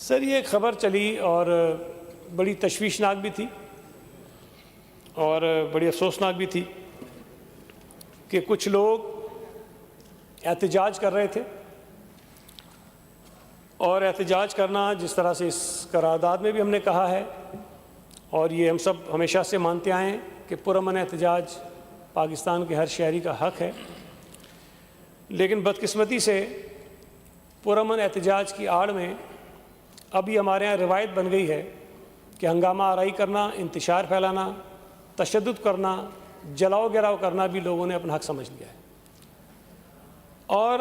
سر یہ ایک خبر چلی اور بڑی تشویشناک بھی تھی اور بڑی افسوسناک بھی تھی کہ کچھ لوگ احتجاج کر رہے تھے، اور احتجاج کرنا جس طرح سے اس قرارداد میں بھی ہم نے کہا ہے، اور یہ ہم سب ہمیشہ سے مانتے آئے ہیں کہ پرامن احتجاج پاکستان کے ہر شہری کا حق ہے، لیکن بدقسمتی سے پرامن احتجاج کی آڑ میں ابھی ہمارے یہاں روایت بن گئی ہے کہ ہنگامہ آرائی کرنا، انتشار پھیلانا، تشدد کرنا، جلاؤ گراؤ کرنا بھی لوگوں نے اپنا حق سمجھ لیا ہے۔ اور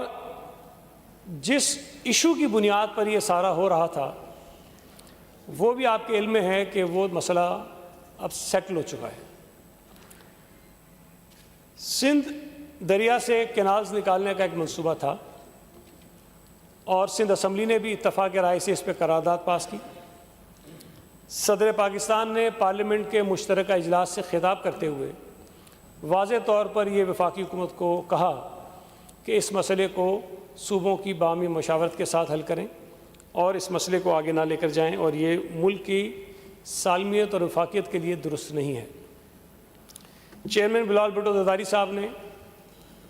جس ایشو کی بنیاد پر یہ سارا ہو رہا تھا وہ بھی آپ کے علم میں ہے کہ وہ مسئلہ اب سیٹل ہو چکا ہے۔ سندھ دریا سے کینالز نکالنے کا ایک منصوبہ تھا اور سندھ اسمبلی نے بھی اتفاق رائے سے اس پہ قرارداد پاس کی۔ صدر پاکستان نے پارلیمنٹ کے مشترکہ اجلاس سے خطاب کرتے ہوئے واضح طور پر یہ وفاقی حکومت کو کہا کہ اس مسئلے کو صوبوں کی باہمی مشاورت کے ساتھ حل کریں اور اس مسئلے کو آگے نہ لے کر جائیں، اور یہ ملک کی سالمیت اور وفاقیت کے لیے درست نہیں ہے۔ چیئرمین بلال بھٹو زرداری صاحب نے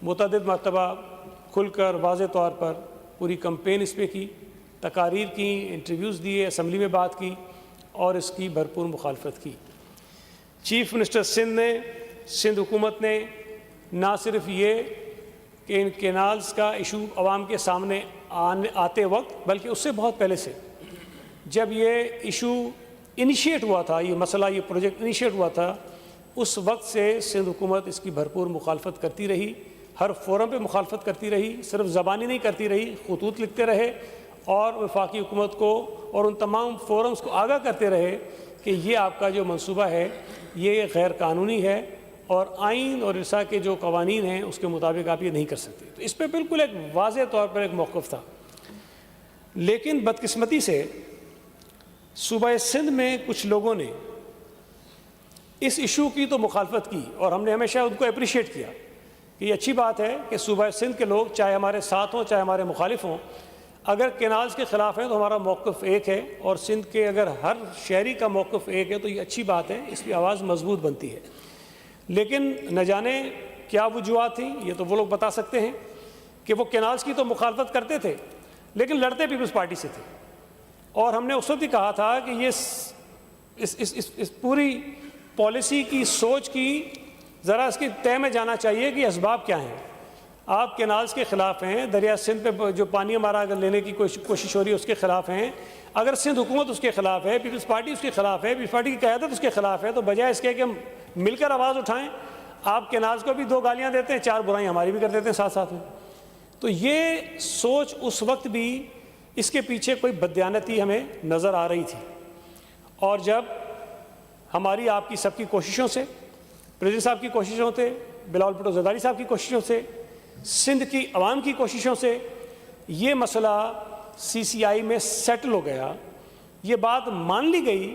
متعدد مرتبہ کھل کر واضح طور پر پوری کمپین اس پہ کی، تقاریر کی، انٹرویوز دیے، اسمبلی میں بات کی اور اس کی بھرپور مخالفت کی۔ چیف منسٹر سندھ نے، سندھ حکومت نے نہ صرف یہ کہ ان کینالز کا ایشو عوام کے سامنے آتے وقت، بلکہ اس سے بہت پہلے سے جب یہ ایشو انیشیٹ ہوا تھا، یہ مسئلہ، یہ پروجیکٹ انیشیٹ ہوا تھا، اس وقت سے سندھ حکومت اس کی بھرپور مخالفت کرتی رہی، ہر فورم پہ مخالفت کرتی رہی، صرف زبانی نہیں کرتی رہی، خطوط لکھتے رہے اور وفاقی حکومت کو اور ان تمام فورمز کو آگاہ کرتے رہے کہ یہ آپ کا جو منصوبہ ہے یہ غیر قانونی ہے اور آئین اور ارسا کے جو قوانین ہیں اس کے مطابق آپ یہ نہیں کر سکتے۔ تو اس پہ بالکل ایک واضح طور پر ایک موقف تھا، لیکن بدقسمتی سے صوبہ سندھ میں کچھ لوگوں نے اس ایشو کی تو مخالفت کی، اور ہم نے ہمیشہ ان کو اپریشیٹ کیا کہ یہ اچھی بات ہے کہ صوبہ سندھ کے لوگ چاہے ہمارے ساتھ ہوں چاہے ہمارے مخالف ہوں، اگر کینالز کے خلاف ہیں تو ہمارا موقف ایک ہے، اور سندھ کے اگر ہر شہری کا موقف ایک ہے تو یہ اچھی بات ہے، اس کی آواز مضبوط بنتی ہے۔ لیکن نہ جانے کیا وجوہات تھیں، یہ تو وہ لوگ بتا سکتے ہیں کہ وہ کینالز کی تو مخالفت کرتے تھے لیکن لڑتے پیپلز پارٹی سے تھے، اور ہم نے اس وقت ہی کہا تھا کہ یہ اس پوری پالیسی کی سوچ کی ذرا اس کی تہ میں جانا چاہیے کہ اسباب کیا ہیں۔ آپ کینالز کے خلاف ہیں، دریا سندھ پہ جو پانی ہمارا اگر لینے کی کوشش ہو رہی ہے اس کے خلاف ہیں، اگر سندھ حکومت اس کے خلاف ہے، پیپلز پارٹی اس کے خلاف ہے، پیپلز پارٹی کی قیادت اس کے خلاف ہے، تو بجائے اس کے کہ ہم مل کر آواز اٹھائیں، آپ کینالز کو بھی 2 گالیاں دیتے ہیں، 4 برائیاں ہماری بھی کر دیتے ہیں ساتھ ساتھ میں۔ تو یہ سوچ اس وقت بھی اس کے پیچھے کوئی بددیانتی ہمیں نظر آ رہی تھی، اور جب ہماری آپ کی سب کی کوششوں سے، پریزیڈنٹ صاحب کی کوششوں سے، بلال بھٹو زرداری صاحب کی کوششوں سے، سندھ کی عوام کی کوششوں سے یہ مسئلہ سی سی آئی میں سیٹل ہو گیا، یہ بات مان لی گئی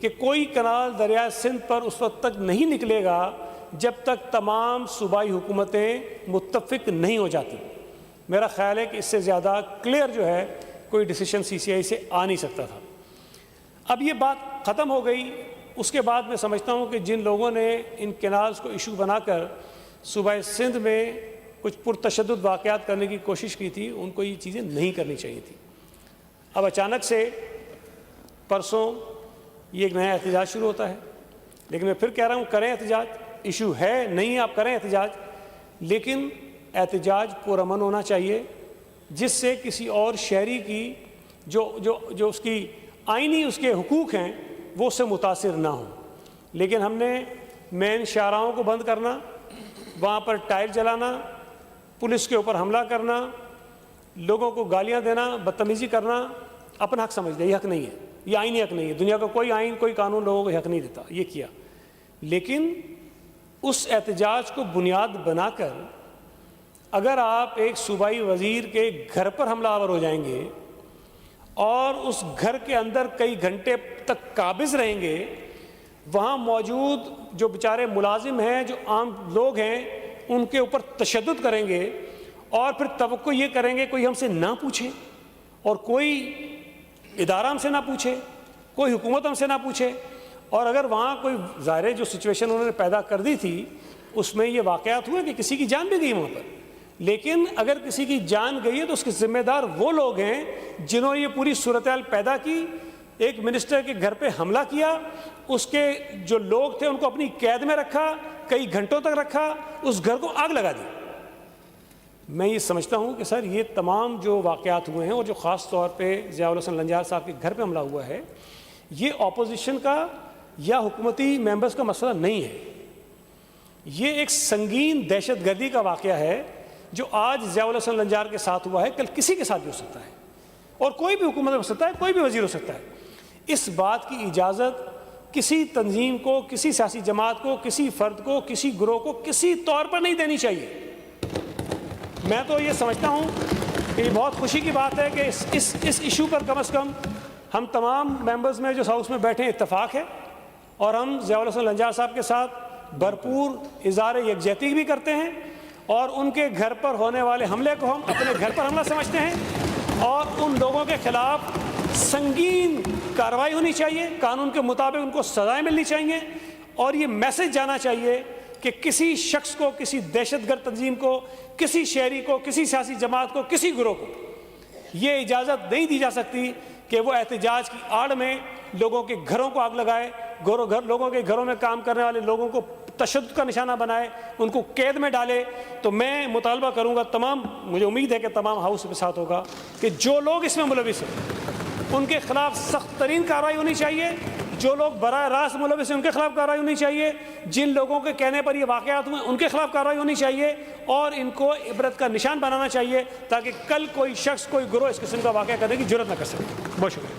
کہ کوئی کنال دریائے سندھ پر اس وقت تک نہیں نکلے گا جب تک تمام صوبائی حکومتیں متفق نہیں ہو جاتی۔ میرا خیال ہے کہ اس سے زیادہ کلیئر جو ہے کوئی ڈیسیشن سی سی آئی سے آ نہیں سکتا تھا۔ اب یہ بات ختم ہو گئی، اس کے بعد میں سمجھتا ہوں کہ جن لوگوں نے ان کینالز کو ایشو بنا کر صوبہ سندھ میں کچھ پرتشدد واقعات کرنے کی کوشش کی تھی، ان کو یہ چیزیں نہیں کرنی چاہیے تھی۔ اب اچانک سے پرسوں یہ ایک نیا احتجاج شروع ہوتا ہے، لیکن میں پھر کہہ رہا ہوں کریں احتجاج، ایشو ہے نہیں آپ کریں احتجاج، لیکن احتجاج پرامن ہونا چاہیے جس سے کسی اور شہری کی جو اس کی آئینی اس کے حقوق ہیں وہ اس سے متاثر نہ ہوں۔ لیکن ہم نے مین شاہراہوں کو بند کرنا، وہاں پر ٹائر جلانا، پولیس کے اوپر حملہ کرنا، لوگوں کو گالیاں دینا، بدتمیزی کرنا اپنا حق سمجھ لیا، یہ حق نہیں ہے، یہ آئینی حق نہیں ہے، دنیا کا کوئی آئین کوئی قانون لوگوں کو حق نہیں دیتا، یہ کیا۔ لیکن اس احتجاج کو بنیاد بنا کر اگر آپ ایک صوبائی وزیر کے گھر پر حملہ آور ہو جائیں گے اور اس گھر کے اندر کئی گھنٹے تک قابض رہیں گے، وہاں موجود جو بیچارے ملازم ہیں، جو عام لوگ ہیں، ان کے اوپر تشدد کریں گے اور پھر توقع یہ کریں گے کوئی ہم سے نہ پوچھیں اور کوئی ادارہ ہم سے نہ پوچھے، کوئی حکومت ہم سے نہ پوچھے، اور اگر وہاں کوئی ظاہر جو سچویشن انہوں نے پیدا کر دی تھی اس میں یہ واقعات ہوئے کہ کسی کی جان بھی گئی وہاں پر، لیکن اگر کسی کی جان گئی ہے تو اس کے ذمہ دار وہ لوگ ہیں جنہوں نے یہ پوری صورتحال پیدا کی، ایک منسٹر کے گھر پہ حملہ کیا، اس کے جو لوگ تھے ان کو اپنی قید میں رکھا، کئی گھنٹوں تک رکھا، اس گھر کو آگ لگا دی۔ میں یہ سمجھتا ہوں کہ سر یہ تمام جو واقعات ہوئے ہیں، اور جو خاص طور پہ ضیاء الحسن لنجار صاحب کے گھر پہ حملہ ہوا ہے، یہ اپوزیشن کا یا حکومتی ممبرز کا مسئلہ نہیں ہے، یہ ایک سنگین دہشت گردی کا واقعہ ہے جو آج ضیاء الحسن لنجار کے ساتھ ہوا ہے، کل کسی کے ساتھ بھی ہو سکتا ہے، اور کوئی بھی حکومت ہو سکتا ہے، کوئی بھی وزیر ہو سکتا ہے۔ اس بات کی اجازت کسی تنظیم کو، کسی سیاسی جماعت کو، کسی فرد کو، کسی گروہ کو کسی طور پر نہیں دینی چاہیے۔ میں تو یہ سمجھتا ہوں کہ یہ بہت خوشی کی بات ہے کہ اس ایشو پر کم از کم ہم تمام ممبرز میں جو ہاؤس میں بیٹھے ہیں اتفاق ہے، اور ہم ضیاء الحسن لنجار صاحب کے ساتھ بھرپور اظہار یکجہتی بھی کرتے ہیں، اور ان کے گھر پر ہونے والے حملے کو ہم اپنے گھر پر حملہ سمجھتے ہیں، اور ان لوگوں کے خلاف سنگین کارروائی ہونی چاہیے، قانون کے مطابق ان کو سزائیں ملنی چاہیے، اور یہ میسج جانا چاہیے کہ کسی شخص کو، کسی دہشت گرد تنظیم کو، کسی شہری کو، کسی سیاسی جماعت کو، کسی گروہ کو یہ اجازت نہیں دی جا سکتی کہ وہ احتجاج کی آڑ میں لوگوں کے گھروں کو آگ لگائے، لوگوں کے گھروں میں کام کرنے والے لوگوں کو تشدد کا نشانہ بنائے، ان کو قید میں ڈالے۔ تو میں مطالبہ کروں گا تمام، مجھے امید ہے کہ تمام ہاؤس کے ساتھ ہوگا، کہ جو لوگ اس میں ملوث ہیں ان کے خلاف سخت ترین کارروائی ہونی چاہیے، جو لوگ براہ راست ملوث ہیں ان کے خلاف کارروائی ہونی چاہیے، جن لوگوں کے کہنے پر یہ واقعات ہوئے ان کے خلاف کارروائی ہونی چاہیے، اور ان کو عبرت کا نشان بنانا چاہیے تاکہ کل کوئی شخص، کوئی گروہ اس قسم کا واقعہ کرنے کی جرات نہ کر سکے۔ بہت شکریہ۔